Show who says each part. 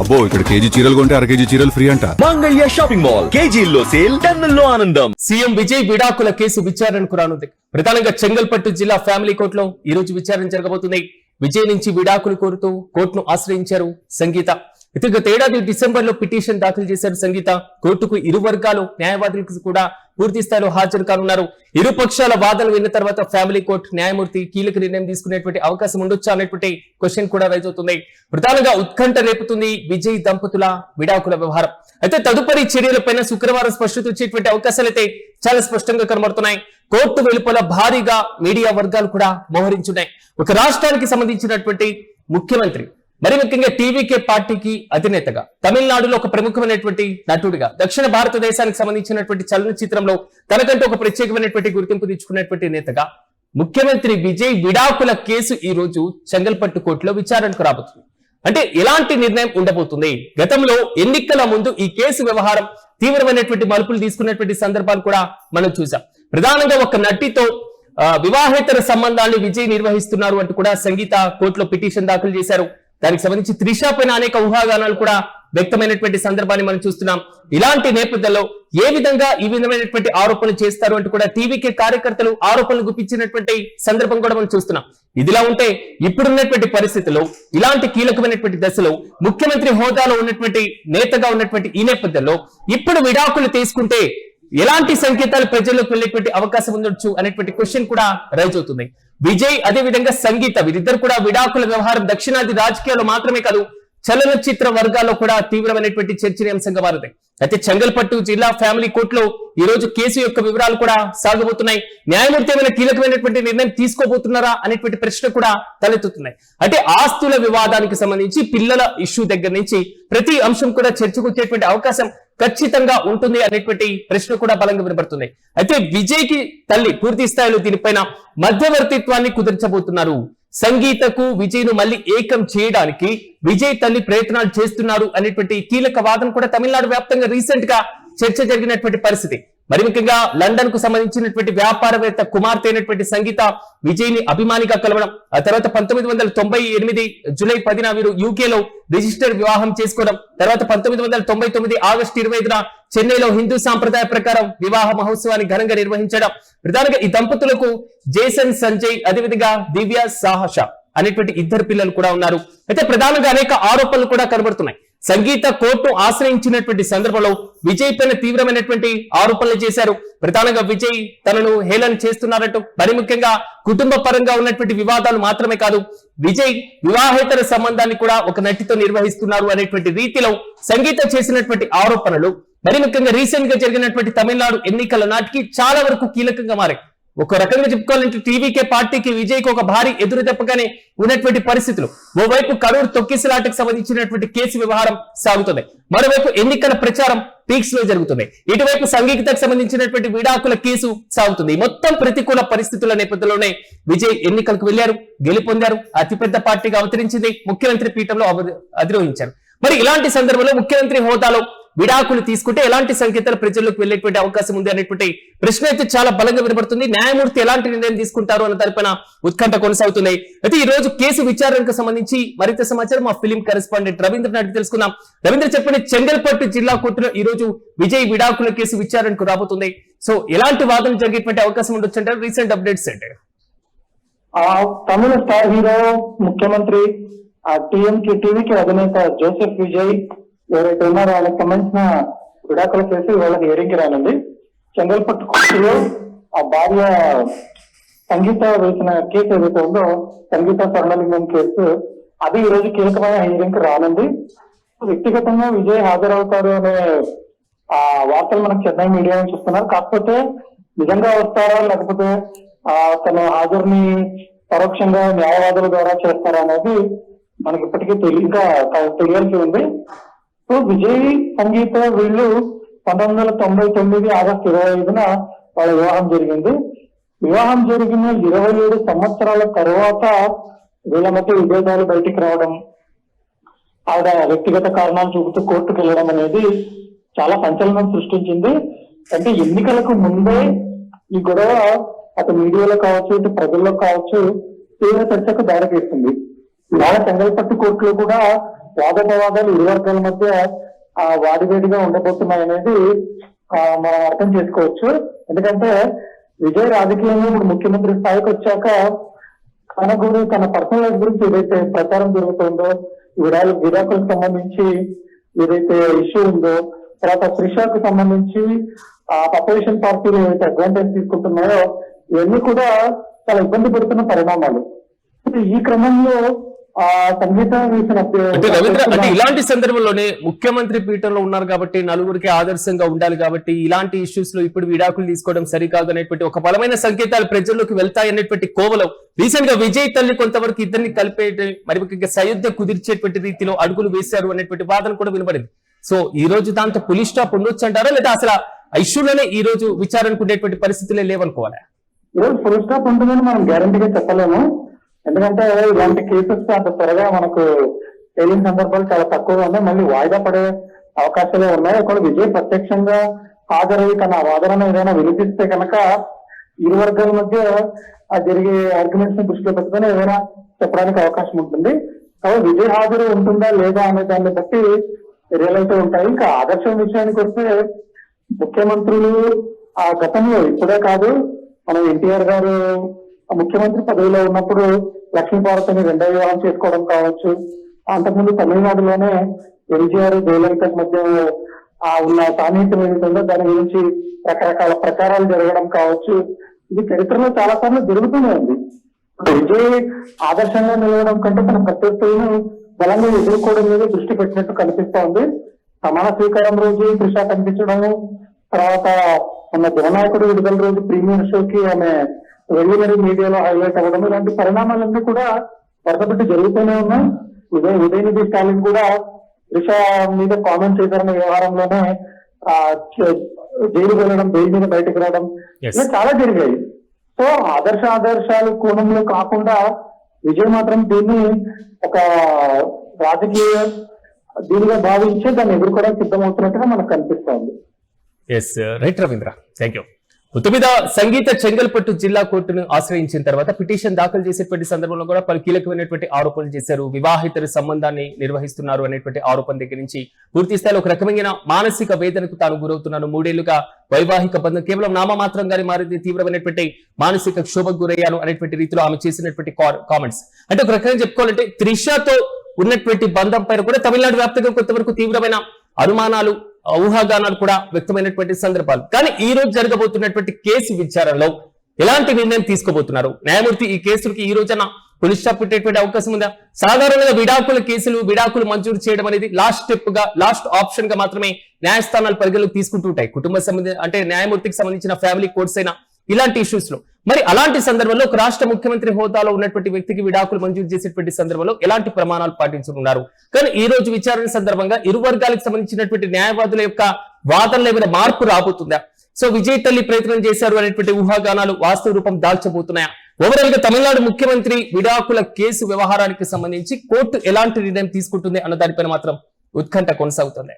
Speaker 1: అబ్బో ఇక్కడ కేజీ చీరలు కొంటే అర కేజీ చీరలు ఫ్రీ అంట.
Speaker 2: మంగళ్య షాపింగ్ మాల్ కేజీల్లో సేల్, టన్నుల్లో ఆనందం.
Speaker 3: సీఎం విజయ్ విడాకుల కేసు విచారణకు రానుంది. ప్రధానంగా చెంగల్పట్టు జిల్లా ఫ్యామిలీ కోర్టులో ఈ రోజు విచారణ జరగబోతుంది. విజయ్ నుంచి విడాకులు కోరుతూ కోర్టును ఆశ్రయించారు సంగీత. గత ఏడాది డిసెంబర్ లో పిటిషన్ దాఖలు చేశారు సంగీత. కోర్టుకు ఇరు వర్గాలు న్యాయవాదులకు కూడా పూర్తి స్థాయిలో హాజరు కానున్నారు. ఇరు పక్షాల వాదనలు విన్న తర్వాత ఫ్యామిలీ కోర్టు న్యాయమూర్తి కీలక నిర్ణయం తీసుకునేటువంటి అవకాశం ఉండొచ్చా అనేటువంటి క్వశ్చన్ కూడా రైజ్ అవుతుంది. ప్రధానంగా ఉత్కంఠ రేపుతుంది విజయ్ దంపతుల విడాకుల వ్యవహారం. అయితే తదుపరి చర్యలపైన శుక్రవారం స్పష్టత వచ్చేటువంటి అవకాశాలు అయితే చాలా స్పష్టంగా కనబడుతున్నాయి. కోర్టు వెలుపల భారీగా మీడియా వర్గాలు కూడా మోహరించున్నాయి. ఒక రాష్ట్రానికి సంబంధించినటువంటి ముఖ్యమంత్రి, మరి ముఖ్యంగా టీవీకే పార్టీకి అధినేతగా, తమిళనాడులో ఒక ప్రముఖమైనటువంటి నటుడిగా, దక్షిణ భారతదేశానికి సంబంధించినటువంటి చలనచిత్రంలో తనకంటూ ఒక ప్రత్యేకమైనటువంటి గుర్తింపు తెచ్చుకున్నటువంటి నేతగా ముఖ్యమంత్రి విజయ్ విడాకుల కేసు ఈ రోజు చెంగల్పట్టు కోర్టులో విచారణకు రాబోతుంది. అంటే ఎలాంటి నిర్ణయం ఉండబోతుంది? గతంలో ఎన్నికల ముందు ఈ కేసు వ్యవహారం తీవ్రమైనటువంటి మలుపులు తీసుకున్నటువంటి సందర్భాలు కూడా మనం చూసాం. ప్రధానంగా ఒక నటితో వివాహేతర సంబంధాన్ని విజయ్ నిర్వహిస్తున్నారు అంటూ కూడా సంగీత కోర్టులో పిటిషన్ దాఖలు చేశారు. దానికి సంబంధించి త్రిషా పైన అనేక ఊహాగానాలు కూడా వ్యక్తమైనటువంటి సందర్భాన్ని మనం చూస్తున్నాం. ఇలాంటి నేపథ్యంలో ఏ విధంగా ఈ విధమైనటువంటి ఆరోపణలు చేస్తారు అంటూ కూడా టీవీకే కార్యకర్తలు ఆరోపణలు గుప్పించినటువంటి సందర్భం కూడా మనం చూస్తున్నాం. ఇదిలా ఉంటే ఇప్పుడున్నటువంటి పరిస్థితుల్లో ఇలాంటి కీలకమైనటువంటి దశలో ముఖ్యమంత్రి హోదాలో ఉన్నటువంటి నేతగా ఉన్నటువంటి ఈ నేపథ్యంలో ఇప్పుడు విడాకులు తీసుకుంటే ఎలాంటి సంకేతాలు ప్రజల్లోకి వెళ్ళేటువంటి అవకాశం ఉండొచ్చు అనేటువంటి క్వశ్చన్ కూడా రైజ్ అవుతుంది. విజయ్ అదే విధంగా సంగీత వీరిద్దరు కూడా విడాకుల వ్యవహారం దక్షిణాది రాజకీయాల్లో మాత్రమే కాదు, చలనచిత్ర వర్గాల్లో కూడా తీవ్రమైనటువంటి చర్చనీయాంశంగా మారింది. అయితే చెంగల్పట్టు జిల్లా ఫ్యామిలీ కోర్టులో ఈ రోజు కేసు యొక్క వివరాలు కూడా సాగబోతున్నాయి. న్యాయమూర్తి ఏమైనా కీలకమైనటువంటి నిర్ణయం తీసుకోబోతున్నారా అనేటువంటి ప్రశ్న కూడా తలెత్తుతున్నాయి. అంటే ఆస్తుల వివాదానికి సంబంధించి పిల్లల ఇష్యూ దగ్గర నుంచి ప్రతి అంశం కూడా చర్చకు వచ్చేటువంటి అవకాశం ఖచ్చితంగా ఉంటుంది అనేటువంటి ప్రశ్న కూడా బలంగా వినబడుతుంది. అయితే విజయ్ కి తల్లి పూర్తి స్థాయిలో దీనిపైన మధ్యవర్తిత్వాన్ని కుదిర్చబోతున్నారు. సంగీతకు విజయ్ ను మళ్ళీ ఏకం చేయడానికి విజయ్ తల్లి ప్రయత్నాలు చేస్తున్నారు అనేటువంటి కీలక వాదన కూడా తమిళనాడు వ్యాప్తంగా రీసెంట్ గా చర్చ జరిగినటువంటి పరిస్థితి. మరి ముఖ్యంగా లండన్ కు సంబంధించినటువంటి వ్యాపారవేత్త కుమార్తె అయినటువంటి సంగీత విజయ్ ని అభిమానిగా కలవడం, ఆ తర్వాత 1998 జూలై 10న వీరు యూకేలో రిజిస్టర్ వివాహం చేసుకోవడం, తర్వాత 1999 ఆగస్టు 25న చెన్నైలో హిందూ సాంప్రదాయ ప్రకారం వివాహ మహోత్సవాన్ని ఘనంగా నిర్వహించడం. ప్రధానంగా ఈ దంపతులకు జేసన్ సంజయ్, అదేవిధంగా దివ్య సాహస అనేటువంటి ఇద్దరు పిల్లలు కూడా ఉన్నారు. అయితే ప్రధానంగా అనేక ఆరోపణలు కూడా కనబడుతున్నాయి. సంగీత కోర్టు ఆశ్రయించినటువంటి సందర్భంలో విజయ్ పైన తీవ్రమైనటువంటి ఆరోపణలు చేశారు. ప్రధానంగా విజయ్ తనను హేళన చేస్తున్నారంటూ, మరి ముఖ్యంగా కుటుంబ పరంగా ఉన్నటువంటి వివాదాలు మాత్రమే కాదు, విజయ్ వివాహేతర సంబంధాన్ని కూడా ఒక నటితో నిర్వహిస్తున్నారు అనేటువంటి రీతిలో సంగీత చేసినటువంటి ఆరోపణలు మరి ముఖ్యంగా రీసెంట్ గా జరిగినటువంటి తమిళనాడు ఎన్నికల నాటికి చాలా వరకు కీలకంగా మారాయి. ఒక రకంగా చెప్పుకోవాలంటే టీవీకే పార్టీకి విజయ్కి ఒక భారీ ఎదురు దెబ్బగానే ఉన్నటువంటి పరిస్థితులు. ఓవైపు కరూర్ తొక్కిసలాటకు సంబంధించినటువంటి కేసు వ్యవహారం సాగుతుంది, మరోవైపు ఎన్నికల ప్రచారం పీక్స్ లో జరుగుతుంది, ఇటువైపు సంగీతకు సంబంధించినటువంటి విడాకుల కేసు సాగుతుంది. మొత్తం ప్రతికూల పరిస్థితుల నేపథ్యంలోనే విజయ్ ఎన్నికలకు వెళ్లారు, గెలుపొందారు, అతిపెద్ద పార్టీగా అవతరించింది, ముఖ్యమంత్రి పీఠంలో అధిరోహించారు. మరి ఇలాంటి సందర్భంలో ముఖ్యమంత్రి హోదాలో విడాకులు తీసుకుంటే ఎలాంటి సంకేతాలు ప్రజల్లోకి వెళ్లేటువంటి అవకాశం ఉంది అనేటువంటి ప్రశ్న అయితే చాలా బలంగా వినబడుతుంది. న్యాయమూర్తి ఎలాంటి నిర్ణయం తీసుకుంటారు అన్న దానిపైన ఉత్కంఠ కొనసాగుతుంది. అయితే ఈ రోజు కేసు విచారణకు సంబంధించి మరింత సమాచారం మా ఫిలిం కరెస్పాండెంట్ రవీంద్ర నాటి తెలుసుకుందాం. రవీంద్ర, చెప్పండి, చెంగల్పట్టు జిల్లా కోర్టులో ఈ రోజు విజయ్ విడాకుల కేసు విచారణకు రాబోతుంది. సో ఎలాంటి వాదన జరిగేటువంటి అవకాశం ఉండొచ్చు అంటారు? రీసెంట్ అప్డేట్స్ అంటే
Speaker 4: తమిళ స్టార్ హీరో ముఖ్యమంత్రి టీవీకి అధినేత జోసెఫ్ విజయ్ ఎవరైతే ఉన్నారో వాళ్ళకి సంబంధించిన విడాకుల కేసు వాళ్ళకి హియరింగ్ రానుంది. చెంగల్పట్టు కోర్టులో ఆ భార్య సంగీత వేసిన కేసు ఏదైతే ఉందో, సంగీత స్వర్ణలింగం కేసు, అది ఈ రోజు కీలకమైన హియరింగ్ రానుంది. వ్యక్తిగతంగా విజయ్ హాజరవుతారు అనే ఆ వార్తలు మనకు చెన్నై మీడియా చూస్తున్నారు. కాకపోతే నిజంగా వస్తారా లేకపోతే తన హాజరుని పరోక్షంగా న్యాయవాదుల ద్వారా చేస్తారా అనేది మనకి ఇప్పటికీ తెలియాల్సి ఉంది. సో విజయ్ సంగీత వీళ్ళు 1999 ఆగస్టు 25న వాళ్ళ వివాహం జరిగింది. వివాహం జరిగిన 27 సంవత్సరాల తర్వాత వీళ్ళ మధ్య విభేదాలు బయటికి రావడం, ఆవిడ వ్యక్తిగత కారణాలు చూపుతూ కోర్టుకు వెళ్ళడం అనేది చాలా సంచలనం సృష్టించింది. అంటే ఎన్నికలకు ముందే ఈ గొడవ అటు మీడియాలో కావచ్చు, ఇటు ప్రజల్లో కావచ్చు తీవ్ర చర్చకు దారితీస్తుంది. ఇవాళ చెంగల్పట్టు కోర్టులో కూడా వాదోపవాదాలు ఇరు వర్గాల మధ్య వాడివేడిగా ఉండబోతున్నాయి అనేది మనం అర్థం చేసుకోవచ్చు. ఎందుకంటే విజయ్ రాజకీయంలో ఇప్పుడు ముఖ్యమంత్రి స్థాయికి వచ్చాక తన పర్సనల్ లైఫ్ గురించి ఏదైతే ప్రచారం జరుగుతుందో, విడాకులకు సంబంధించి ఏదైతే ఇష్యూ ఉందో, తర్వాత త్రిషాకు సంబంధించి అపోజిషన్ పార్టీలు ఏదైతే అడ్వాంటేజ్ తీసుకుంటున్నాయో ఇవన్నీ కూడా చాలా ఇబ్బంది పెడుతున్న పరిణామాలు. ఈ క్రమంలో సంగీత
Speaker 3: అంటే రవీంద్ర, అంటే ఇలాంటి సందర్భంలోనే ముఖ్యమంత్రి పీఠంలో ఉన్నారు కాబట్టి నలుగురికి ఆదర్శంగా ఉండాలి కాబట్టి ఇలాంటి ఇష్యూస్ లో ఇప్పుడు విడాకులు తీసుకోవడం సరికాదు అనేటువంటి ఒక బలమైన సంకేతాలు ప్రజల్లోకి వెళ్తాయి అనేటువంటి కోవలో రీసెంట్ గా విజయ్ తల్లి కొంతవరకు ఇద్దరిని కలిపే మరి ముఖ్యంగా సయోధ్య కుదిర్చేటువంటి రీతిలో అడుగులు వేశారు అనేటువంటి వాదన కూడా వినబడింది. సో ఈ రోజు దాంతో పులి స్టాప్ ఉండొచ్చు అంటారా, లేదా అసలు ఇష్యూలోనే ఈ రోజు విచారణకు ఉండేటువంటి పరిస్థితులే లేవనుకోవాలా?
Speaker 4: ఈరోజు ఫుల్ స్టాప్ ఉంటుందని మనం గ్యారంటీగా చెప్పలేము. ఎందుకంటే ఇలాంటి కేసెస్ అంత త్వరగా మనకు తేలిన సందర్భాలు చాలా తక్కువగా ఉన్నాయి. మళ్ళీ వాయిదా పడే అవకాశాలే ఉన్నాయి. ఒకవేళ విజయ్ ప్రత్యక్షంగా హాజరై తన వాదనను ఏదైనా వినిపిస్తే కనుక ఇరు వర్గాల మధ్య జరిగే ఆర్గ్యుమెంట్స్ ని దృష్టిలో పెట్టుకుని ఏదైనా చెప్పడానికి అవకాశం ఉంటుంది. కాబట్టి విజయ్ హాజరు ఉంటుందా లేదా అనే దాన్ని బట్టి రియలైతే ఉంటాయి. ఇంకా ఆదర్శం విషయానికి వస్తే ముఖ్యమంత్రులు గతంలో ఇప్పుడే కాదు, మనం ఎన్టీఆర్ గారు ముఖ్యమంత్రి పదవిలో ఉన్నప్పుడు లక్ష్మీపార్వతిని రెండో వివాహం చేసుకోవడం కావచ్చు, అంతకుముందు తమిళనాడులోనే ఎన్టీఆర్ జయలలిత మధ్య ఉన్న సాన్నిహిత్యం ఏమిటందో దాని గురించి రకరకాల ప్రచారాలు జరగడం కావచ్చు. ఇది చరిత్రలో చాలా సార్లు జరుగుతూనే ఉంది. విజయ్ ఆదర్శంగా నిలవడం కంటే తన ప్రత్యర్థులను బలంగా ఎదుర్కోవడం మీద దృష్టి పెట్టినట్టు కనిపిస్తా ఉంది. సమాన స్వీకారం రోజు త్రిష కనిపించడము, తర్వాత మన జననాయకుడు విడుదల రోజు ప్రీమియర్ షోకి ఆమె వెళ్లి మరీ మీడియాలో హైలైట్ అవ్వడం, ఇలాంటి పరిణామాలన్నీ కూడా వరుసపెట్టి జరుగుతూనే ఉన్నాయి. ఉదయనిధి స్టాలిన్ కూడా త్రిష మీద కామెంట్ చేశారన్న వ్యవహారంలోనే జైలు వెళ్ళడం, జైలు మీద బయటకు రావడం, ఇలా చాలా జరిగాయి. సో ఆదర్శాలు కోణంలో కాకుండా విజయ్ మాత్రం దీన్ని ఒక రాజకీయ దీనిగా భావించి దాన్ని ఎదుర్కోవడానికి సిద్ధమవుతున్నట్టుగా మనకు కనిపిస్తోంది.
Speaker 3: Yes right Ravindra, thank you. మొత్తం మీద సంగీత చెంగల్పట్టు జిల్లా కోర్టును ఆశ్రయించిన తర్వాత పిటిషన్ దాఖలు చేసేటువంటి సందర్భంలో కూడా పలు కీలకమైనటువంటి ఆరోపణలు చేశారు. వివాహితర సంబంధాన్ని నిర్వహిస్తున్నారు అనేటువంటి ఆరోపణ దగ్గర నుంచి పూర్తి స్థాయిలో ఒక రకమైన మానసిక వేదనకు తాను గురవుతున్నాను, 3 ఏళ్లుగా వైవాహిక బంధం కేవలం నామమాత్రంగానే మారింది, తీవ్రమైనటువంటి మానసిక క్షోభకు గురయ్యాను అనేటువంటి రీతిలో ఆమె చేసినటువంటి కామెంట్స్. అంటే ఒక రకంగా చెప్పుకోవాలంటే త్రిషతో ఉన్నటువంటి బంధం పైన కూడా తమిళనాడు వ్యాప్తంగా కొంతవరకు తీవ్రమైన అనుమానాలు, ఊహాగానాలు కూడా వ్యక్తమైనటువంటి సందర్భాలు. కానీ ఈ రోజు జరగబోతున్నటువంటి కేసు విచారణలో ఎలాంటి నిర్ణయం తీసుకోబోతున్నారు న్యాయమూర్తి? ఈ కేసులకి ఈ రోజున పులి స్టాప్ పెట్టేటువంటి అవకాశం ఉందా? సాధారణంగా విడాకులు మంజూరు చేయడం అనేది లాస్ట్ స్టెప్ గా, లాస్ట్ ఆప్షన్ గా మాత్రమే న్యాయస్థానాలు పరిగణలోకి తీసుకుంటుంటాయి. కుటుంబ సంబంధించిన అంటే న్యాయమూర్తికి సంబంధించిన ఫ్యామిలీ కోర్ట్స్ అయినా ఇలాంటి ఇష్యూస్ లో. మరి అలాంటి సందర్భంలో ఒక రాష్ట్ర ముఖ్యమంత్రి హోదాలో ఉన్నటువంటి వ్యక్తికి విడాకులు మంజూరు చేసేటువంటి సందర్భంలో ఎలాంటి ప్రమాణాలు పాటించనున్నారు? కానీ ఈ రోజు విచారణ సందర్భంగా ఇరు వర్గాలకు సంబంధించినటువంటి న్యాయవాదుల యొక్క వాదనలో ఏమైనా మార్పు రాబోతుందా? సో విజయ్ తల్లి ప్రయత్నం చేశారు అనేటువంటి ఊహాగానాలు వాస్తవ రూపం దాల్చబోతున్నాయా? ఓవరాల్ గా తమిళనాడు ముఖ్యమంత్రి విడాకుల కేసు వ్యవహారానికి సంబంధించి కోర్టు ఎలాంటి నిర్ణయం తీసుకుంటుంది అన్న దానిపైన మాత్రం ఉత్కంఠ కొనసాగుతుంది.